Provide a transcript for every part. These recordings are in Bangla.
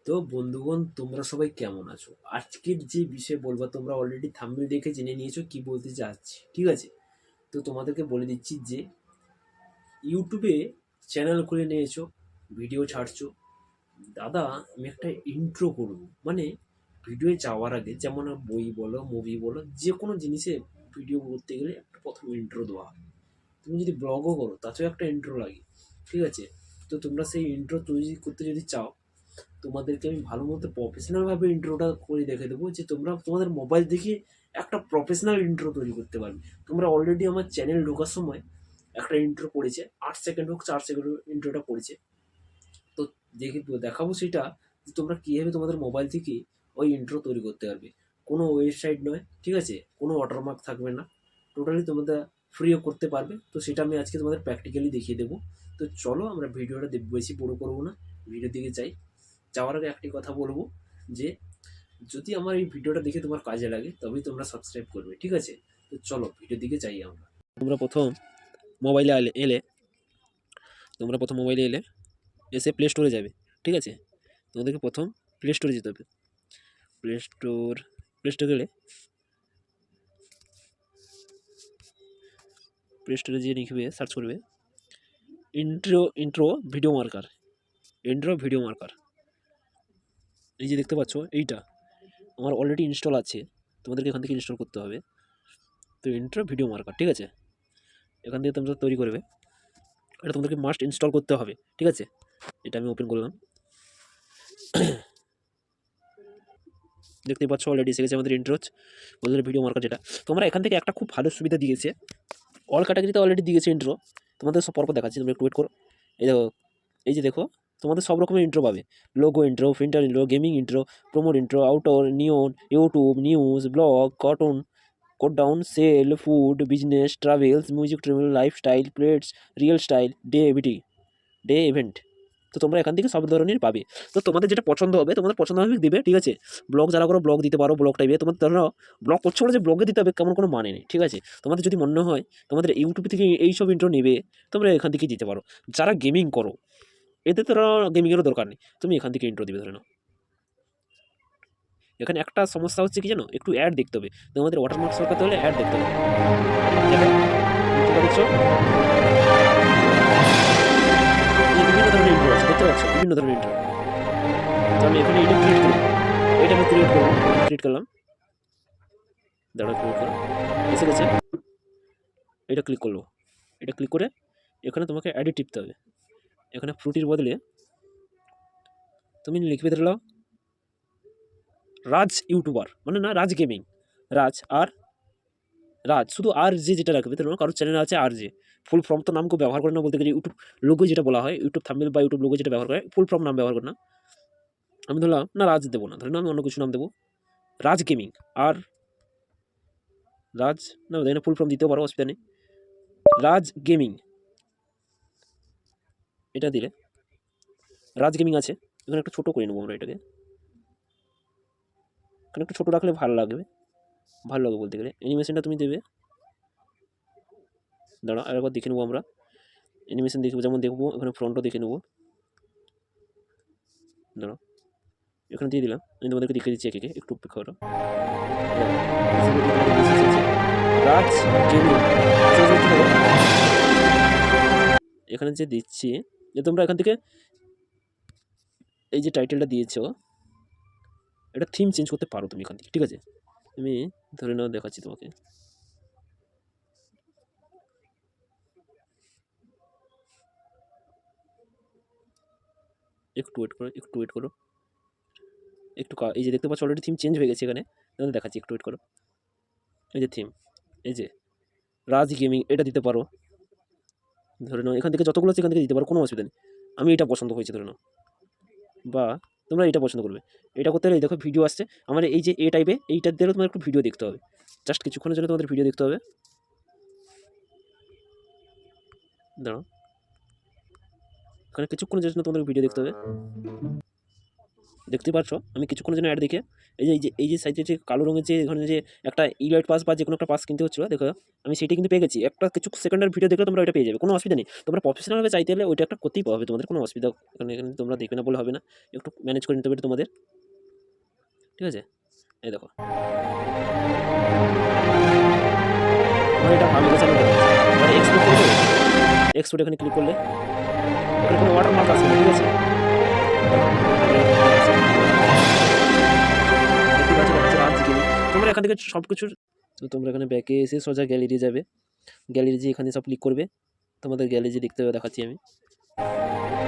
তো বন্ধুগণ, তোমরা সবাই কেমন আছো? আজকের যে বিষয় বলবো তোমরা অলরেডি থাম্বনেল দেখে জেনে নিয়েছো কি বলতে চাচ্ছি, ঠিক আছে? তো তোমাদেরকে বলে দিচ্ছি যে ইউটিউবে চ্যানেল খুলে নিয়েছো, ভিডিও ছাড়ছো। দাদা, আমি একটা ইন্ট্রো করবো, মানে ভিডিওয়ে যাওয়ার আগে, যেমন বই বলো, মুভি বলো, যে কোনো জিনিসে ভিডিও করতে গেলে একটা প্রথম ইন্ট্রো দেওয়া হয়। তুমি যদি ব্লগও করো তাতেও একটা ইন্ট্রো লাগে, ঠিক আছে? তো তোমরা সেই ইন্ট্রো তৈরি করতে যদি চাও, তোমাদেরকে আমি ভালো মতো প্রফেশনালভাবে ইন্ট্রোটা করে দেখে দেবো, যে তোমরা তোমাদের মোবাইল দেখে একটা প্রফেশনাল ইন্ট্রো তৈরি করতে পারবে। তোমরা অলরেডি আমার চ্যানেল ঢোকার সময় একটা ইন্ট্রো পড়েছে, 8 সেকেন্ড হোক 4 সেকেন্ড ইন্ট্রোটা পড়েছে। তো দেখে দেখাবো সেটা, যে তোমরা কীভাবে তোমাদের মোবাইল থেকে ওই ইন্ট্রো তৈরি করতে পারবে। কোনো ওয়েবসাইট নয়, ঠিক আছে? কোনো ওয়াটারমার্ক থাকবে না, টোটালি তোমাদের ফ্রিও করতে পারবে। তো সেটা আমি আজকে তোমাদের প্র্যাকটিক্যালি দেখিয়ে দেবো। তো চলো আমরা ভিডিওটা বেশি বড় করবো না, ভিডিওর দিকে যাই। যাওয়ার আগে একটি কথা বলবো, যে যদি আমার এই ভিডিওটা দেখে তোমার কাজে লাগে তবেই তোমরা সাবস্ক্রাইব করবে, ঠিক আছে? তো চলো ভিডিওর দিকে যাই আমরা। তোমরা প্রথম মোবাইলে এলে তোমরা প্রথম মোবাইলে এলে এসে প্লে স্টোরে যাবে, ঠিক আছে? তোমাদেরকে প্রথম প্লে স্টোরে যেতে হবে। প্লে স্টোর প্লে স্টোরে গেলে প্লে স্টোরে গিয়ে লিখবে, সার্চ করবে intro video marker. Intro video marker, এই যে দেখতে পাচ্ছ, এইটা আমার অলরেডি ইনস্টল আছে, তোমাদেরকে এখান থেকে ইনস্টল করতে হবে। তো ইন্ট্রো ভিডিও মার্কার, ঠিক আছে? এখান থেকে তোমরা তৈরি করবে, এটা তোমাদেরকে মাস্ট ইনস্টল করতে হবে, ঠিক আছে? এটা আমি ওপেন করলাম, দেখতে পাচ্ছ অলরেডি এসে গেছে আমাদের ইন্ট্রোচ ওদের ভিডিও মার্কার। যেটা তোমরা এখান থেকে একটা খুব ভালো সুবিধা দিয়েছে, অল ক্যাটাগরিতে অলরেডি দিয়েছে ইন্ট্রো। তোমাদের সব পরপর দেখাচ্ছি, তোমরা একটু ওয়েট করো। এই দেখো, এই যে দেখো, তোমাদের সব রকমের ইন্ট্রো পাবে। Logo intro, printer intro, gaming intro, promote intro, outdoor, neon, YouTube, news, blog, cartoon, countdown, sale, food, business, travels, music, travel, lifestyle, plates, real style, day event. তো তোমরা এখান থেকে সব ধরনের পাবে। তো তোমাদের যেটা পছন্দ হবে, তোমাদের পছন্দ হবে দিবে, ঠিক আছে? ব্লগ যারা করো ব্লগ দিতে পারো, ব্লগ টাইপে। তোমাদের ধরো ব্লগ করছো বলে যে ব্লগে দিতে হবে কেমন কোনো মানে নেই, ঠিক আছে? তোমাদের যদি মনে হয় তোমাদের ইউটিউব থেকে এইসব ইন্ট্রো নেবে, তোমরা এখান থেকেই দিতে পারো। যারা গেমিং করো, এতে তো গেমিংয়েরও দরকার নেই, তুমি এখান থেকে ইন্ট্রো দিবে ধরে নাও। এখানে একটা সমস্যা হচ্ছে কি জানো, একটু অ্যাড দেখতে হবে। তোমাদের ওয়াটারমার্ক সরকারতে হলে অ্যাড দেখতে হবে। দেখো, ইন্ট্রোটা দেখছো, এই বিভিন্ন ধরনের ইন্ট্রো আছে, দেখতে পাচ্ছ বিভিন্ন ধরনের ইন্ট্রো। তো আমি এখানে এটা ক্রিয়েট করি, এটা আমি ক্রিয়েট করবো, ক্রিয়েট করলাম, দাঁড়া ক্রিয়েট করো, এসে গেছে। এটা ক্লিক করলো, এটা ক্লিক করে এখানে তোমাকে অ্যাডে টিপতে হবে। এখানে ফ্রুটির বদলে তুমি লিখবে ধরো রাজ ইউটিউবার, মানে না রাজ গেমিং, রাজ আর রাজ, শুধু আর যে যেটা রাখবে, ধরো কারোর চ্যানেল আছে আর যে, ফুল ফর্ম তো নাম কেউ ব্যবহার করে না, বলতে গেলে ইউটিউব লোগো যেটা বলা হয়, ইউটিউব থাম্বনেল বা ইউটিউব লোগো যেটা ব্যবহার করে, ফুল ফর্ম নাম ব্যবহার করে না। আমি ধরলাম না রাজ দেবো না, ধরলাম আমি অন্য কিছু নাম দেবো, রাজ গেমিং। আর রাজ না, দেখি না, ফুল ফর্ম দিতেও পারো, অসুবিধা নেই। রাজ গেমিং, এটা দিলে রাজ গেমিং আছে। এখানে একটু ছোটো করে নেবো আমরা এটাকে, এখানে একটু ছোটো রাখলে ভালো লাগবে, ভালো লাগবে বলতে গেলে। অ্যানিমেশনটা তুমি দেবে, দাঁড়া আরেকবার দেখে নেবো আমরা। অ্যানিমেশন দেখবো, যেমন দেখবো এখানে ফ্রন্টও দেখে নেবো, দাঁড়া এখানে দিয়ে দিলাম। আমি তোমাদেরকে দেখে দিচ্ছি একে, একটু অপেক্ষা করো। রাজ গেমিং, এখানে যে দিচ্ছি, যে তোমরা এখান থেকে এই যে টাইটেলটা দিয়েছো, এটা থিম চেঞ্জ করতে পারো তুমি এখান থেকে, ঠিক আছে? আমি ধরে নাও দেখাচ্ছি তোমাকে, একটু ওয়েট করো, একটু ওয়েট করো, একটু এই যে দেখতে পাচ্ছ অলরেডি থিম চেঞ্জ হয়ে গেছে এখানে, তোমাদের দেখাচ্ছি, একটু ওয়েট করো। এই যে থিম, এই যে রাজ গেমিং, এটা দিতে পারো। ধরে নাও এখান থেকে যতগুলো আছে এখান থেকে দিতে পারো, কোনো অসুবিধা নেই। আমি এটা পছন্দ হয়েছে ধরে নাও, বা তোমরা এটা পছন্দ করবে। এটা করতে হলে দেখো ভিডিও আসছে আমার, এই যে এ টাইপে, এইটার দিলে তোমার একটু ভিডিও দেখতে হবে, জাস্ট কিছুক্ষণের জন্য তোমাদের ভিডিও দেখতে হবে। দাঁড়াও, এখানে কিছুক্ষণের জন্য তোমাদের ভিডিও দেখতে হবে, দেখতে পাচ্ছ আমি কিছুক্ষণের জন্য অ্যাড দেখে এই যে সাইজে যে কালো রঙের যে এখানে যে একটা ইলাইট পাস বা যে কোনো একটা পাস কিনতে হচ্ছিল, দেখো আমি সেটি কিন্তু পেয়ে গেছি। একটা কিছু সেকেন্ডের ভিডিও দেখলে তোমরা ওটা পেয়ে যাবে, কোনো অসুবিধা নেই। তোমরা প্রফেশনালভাবে চাইতে হলে ওইটা একটা করতেই পারবে, তোমাদের কোনো অসুবিধা এখানে তোমরা দেখবে না বলে হবে না, একটু ম্যানেজ করে নিতে হবে তোমাদের, ঠিক আছে। এই দেখো আমার এটা ভালো লেগেছে, আমি এবার এক্সপোর্ট করবো। এক্সপোর্ট এখানে ক্লিক করলে ওখানে কোনো ওয়াটারমার্ক আসবে না, ঠিক আছে। দেখতে পাচ্ছ তোমরা এখান থেকে সব কিছু। তো তোমরা এখানে ব্যাকে এসে সোজা গ্যালারি যাবে, গ্যালারি যে এখানে সব ক্লিক করবে, তোমাদের গ্যালারি দেখতে হবে, দেখাচ্ছি আমি।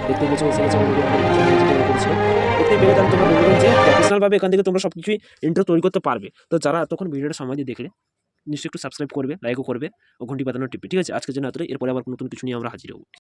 দেখতে পেয়েছো এসে গেছে অলরেডি আমাদের যেটা করেছিল। দেখতে পেলে তাহলে তোমরা বলবেন যে প্রফেশনালভাবে এখান থেকে তোমরা সব কিছুই ইন্ট্রো তৈরি করতে পারবে। তো যারা এতক্ষণ ভিডিওটা সময় দিয়ে দেখলে নিশ্চয়ই একটু সাবস্ক্রাইব করবে, লাইকও করবে ও ঘন্টি বাজানো টিপবে, ঠিক আছে। আজকের জন্য এতটাই, এরপরে আবার নতুন কিছু নিয়ে আমরা হাজির হবো।